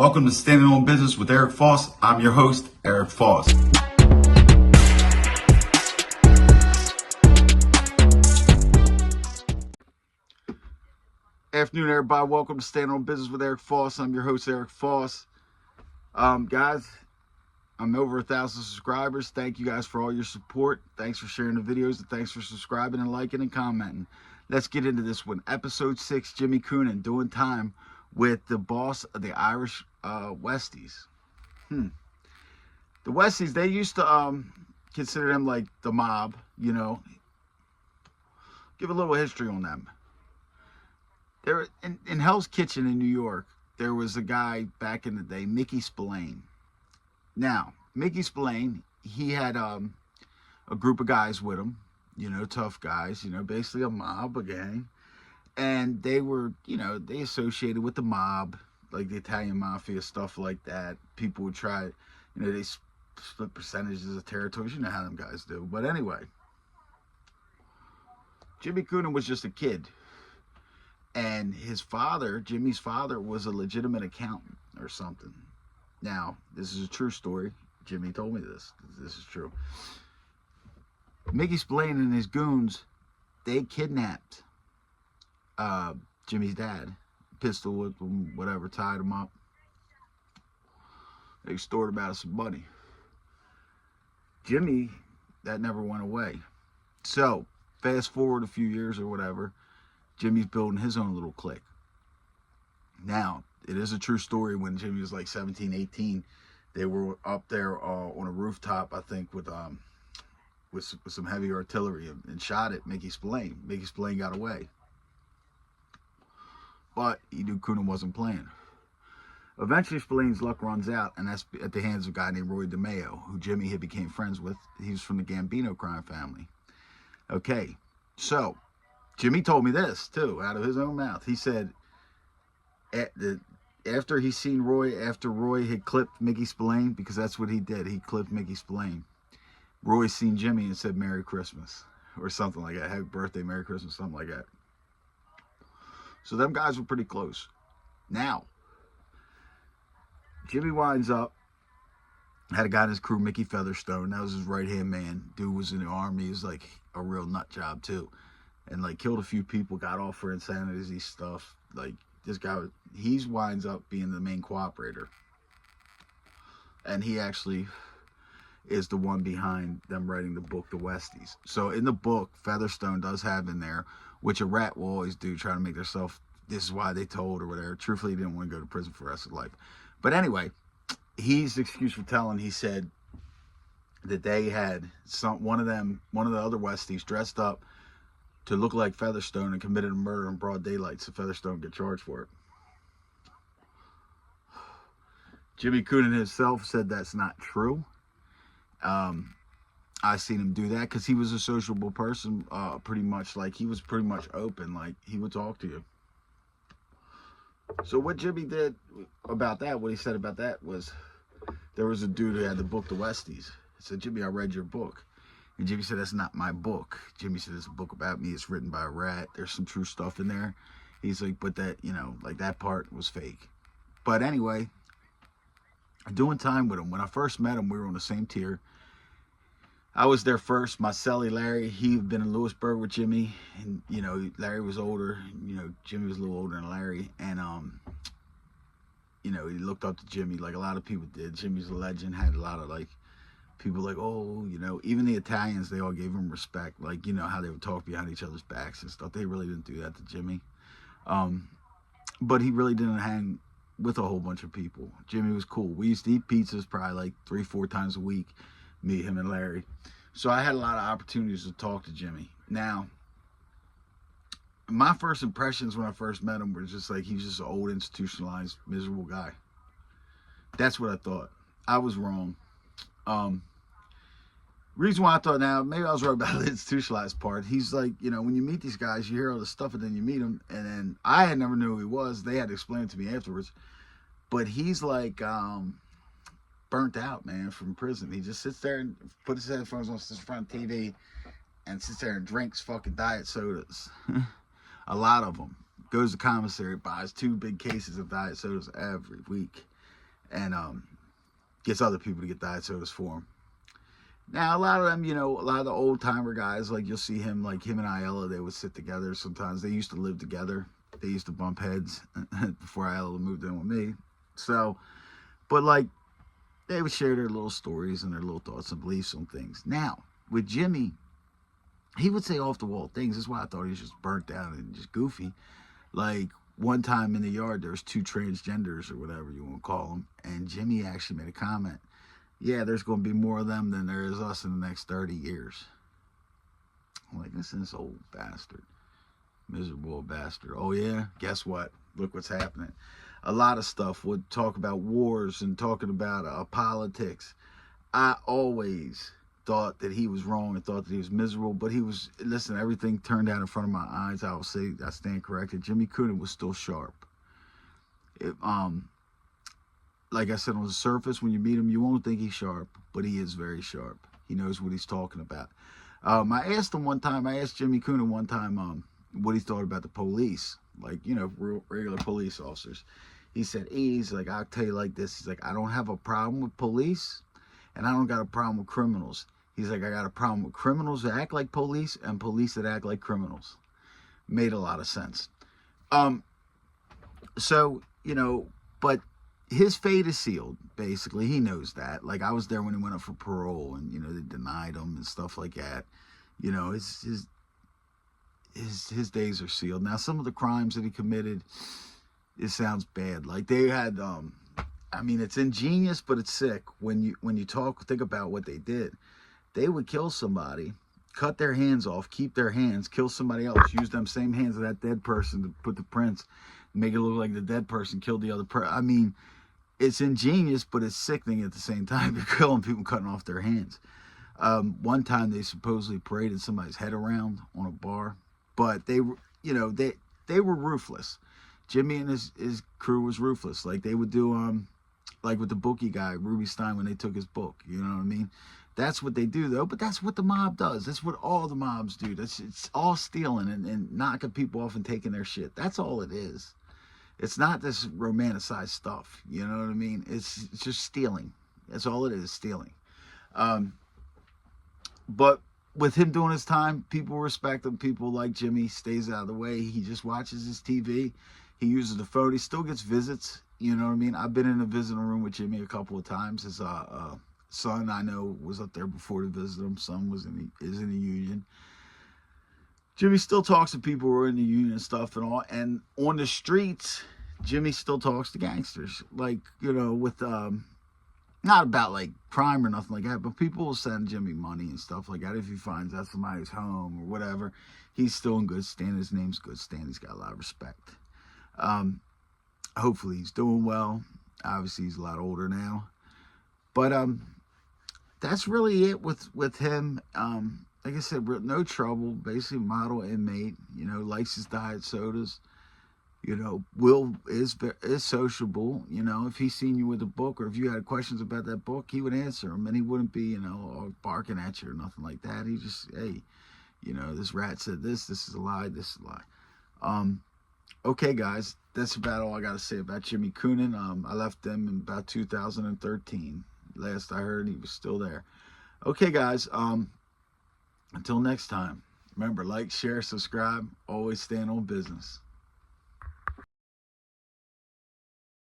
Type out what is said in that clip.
Welcome to Standing on Business with Eric Foss. I'm your host, Eric Foss. Afternoon, everybody. Welcome to Standing on Business with Eric Foss. I'm your host, Eric Foss. Guys, I'm over 1,000 subscribers. Thank you guys for all your support. Thanks for sharing the videos, and thanks for subscribing and liking and commenting. Let's get into this one. Episode 6, Jimmy Coonan doing time with the boss of the Irish Westies. The Westies, they used to consider them like the mob, you know. Give a little history on them. There in Hell's Kitchen in New York, there was a guy back in the day, Mickey Spillane. Now, Mickey Spillane, he had a group of guys with him, you know, tough guys, you know, basically a mob, a gang. And they were, you know, they associated with the mob, like the Italian mafia, stuff like that. People would try, you know, they split percentages of territories. You know how them guys do. But anyway, Jimmy Coonan was just a kid. And his father, Jimmy's father, was a legitimate accountant or something. Now, this is a true story. Jimmy told me this. This is true. Mickey Spillane and his goons, they kidnapped Jimmy's dad. Pistol with him, whatever, tied him up. They extorted him out of some money. Jimmy, that never went away. So, fast forward a few years or whatever, Jimmy's building his own little clique. Now, it is a true story. When Jimmy was like 17, 18, they were up there on a rooftop, I think, with some heavy artillery and shot at Mickey Spillane. Mickey Spillane got away. But he knew Coonan wasn't playing. Eventually, Spillane's luck runs out, and that's at the hands of a guy named Roy DeMeo, who Jimmy had became friends with. He was from the Gambino crime family. Okay, so Jimmy told me this, too, out of his own mouth. He said, after he seen Roy, after Roy had clipped Mickey Spillane, because that's what he did, he clipped Mickey Spillane, Roy seen Jimmy and said, "Merry Christmas," or something like that. Happy birthday, Merry Christmas, something like that. So them guys were pretty close. Now, Jimmy winds up, had a guy in his crew, Mickey Featherstone. That was his right-hand man. Dude was in the army. He was like a real nut job, too. And like killed a few people, got off for insanity stuff. Like this guy, he winds up being the main cooperator. And he actually is the one behind them writing the book, The Westies. So in the book, Featherstone does have in there, which a rat will always do, try to make themselves, this is why they told or whatever. Truthfully, he didn't want to go to prison for the rest of life. But anyway, he's excused for telling. He said that they had one of the other Westies dressed up to look like Featherstone and committed a murder in broad daylight, so Featherstone get charged for it. Jimmy Coonan himself said that's not true. I seen him do that because he was a sociable person, pretty much. Like, he was pretty much open. Like, he would talk to you. So what Jimmy did about that, what he said about that was, there was a dude who had the book, The Westies. He said, "Jimmy, I read your book." And Jimmy said, "That's not my book." Jimmy said, "It's a book about me. It's written by a rat. There's some true stuff in there." He's like, "But that, you know, like that part was fake." But anyway, doing time with him. When I first met him, we were on the same tier. I was there first. My celly, Larry, he'd been in Lewisburg with Jimmy. And, you know, Larry was older. You know, Jimmy was a little older than Larry. And, you know, he looked up to Jimmy like a lot of people did. Jimmy's a legend. Had a lot of, like, people like, oh, you know, even the Italians, they all gave him respect. Like, you know, how they would talk behind each other's backs and stuff. They really didn't do that to Jimmy. But he really didn't hang with a whole bunch of people. Jimmy was cool. We used to eat pizzas probably like 3-4 times a week. Me, him, and Larry. So I had a lot of opportunities to talk to Jimmy. Now, my first impressions when I first met him were just like, he's just an old, institutionalized, miserable guy. That's what I thought. I was wrong. Reason why I thought, now, maybe I was right about the institutionalized part. He's like, you know, when you meet these guys, you hear all this stuff, and then you meet him, and then I had never knew who he was. They had to explain it to me afterwards. But he's like, burnt out, man, from prison. He just sits there and puts his headphones on, sits in front of TV, and sits there and drinks fucking diet sodas. A lot of them. Goes to commissary, buys 2 big cases of diet sodas every week. and gets other people to get diet sodas for him. Now, a lot of them, a lot of the old timer guys, like you'll see him, like him and Ayala, they would sit together sometimes. They used to live together. They used to bump heads before Ayala moved in with me. So, but like, they would share their little stories and their little thoughts and beliefs on things. Now, with Jimmy, he would say off the wall things. That's why I thought he was just burnt out and just goofy. Like, one time in the yard, there was 2 transgenders or whatever you want to call them. And Jimmy actually made a comment. Yeah, there's going to be more of them than there is us in the next 30 years. I'm like, listen to this old bastard. Miserable bastard. Oh, yeah? Guess what? Look what's happening. A lot of stuff would talk about wars and talking about politics. I always thought that he was wrong and thought that he was miserable, but he was, listen, everything turned out in front of my eyes. I will say, I stand corrected. Jimmy Coonan was still sharp. Like I said, on the surface, when you meet him, you won't think he's sharp, but he is very sharp. He knows what he's talking about. I asked Jimmy Coonan one time, what he thought about the police, like, regular police officers. He said, he's like, I'll tell you like this. He's like, I don't have a problem with police, and I don't got a problem with criminals. He's like, I got a problem with criminals that act like police and police that act like criminals. Made a lot of sense. So, but his fate is sealed, basically. He knows that. Like, I was there when he went up for parole, and, they denied him and stuff like that. His days are sealed. Now, some of the crimes that he committed, it sounds bad. Like, they had, it's ingenious, but it's sick. When you think about what they did. They would kill somebody, cut their hands off, keep their hands, kill somebody else, use them same hands of that dead person to put the prints, make it look like the dead person killed the other person. It's ingenious, but it's sickening at the same time. You're killing people, cutting off their hands. One time they supposedly paraded somebody's head around on a bar, but they were ruthless. Jimmy and his crew was ruthless. Like, they would do, like with the bookie guy, Ruby Stein, when they took his book. You know what I mean? That's what they do, though. But that's what the mob does. That's what all the mobs do. It's all stealing and knocking people off and taking their shit. That's all it is. It's not this romanticized stuff. You know what I mean? It's just stealing. That's all it is, stealing. But with him doing his time, people respect him. People like Jimmy. Stays out of the way. He just watches his TV. He uses the phone. He still gets visits. You know what I mean? I've been in a visiting room with Jimmy a couple of times. His son, I know, was up there before to visit him. Son is in the union. Jimmy still talks to people who are in the union and stuff and all. And on the streets, Jimmy still talks to gangsters. Like, with, not about, like, crime or nothing like that, but people will send Jimmy money and stuff like that if he finds out somebody's home or whatever. He's still in good stand. His name's good stand. He's got a lot of respect. Hopefully he's doing well. Obviously, he's a lot older now. But that's really it with him. Like I said, no trouble. Basically, model inmate. Likes his diet sodas. Will is sociable. If he's seen you with a book, or if you had questions about that book, he would answer them, and he wouldn't be, barking at you or nothing like that. He just, hey, this rat said this. This is a lie. This is a lie. Okay, guys, that's about all I got to say about Jimmy Coonan. I left him in about 2013. Last I heard, he was still there. Okay, guys, until next time, remember, like, share, subscribe, always stand on business.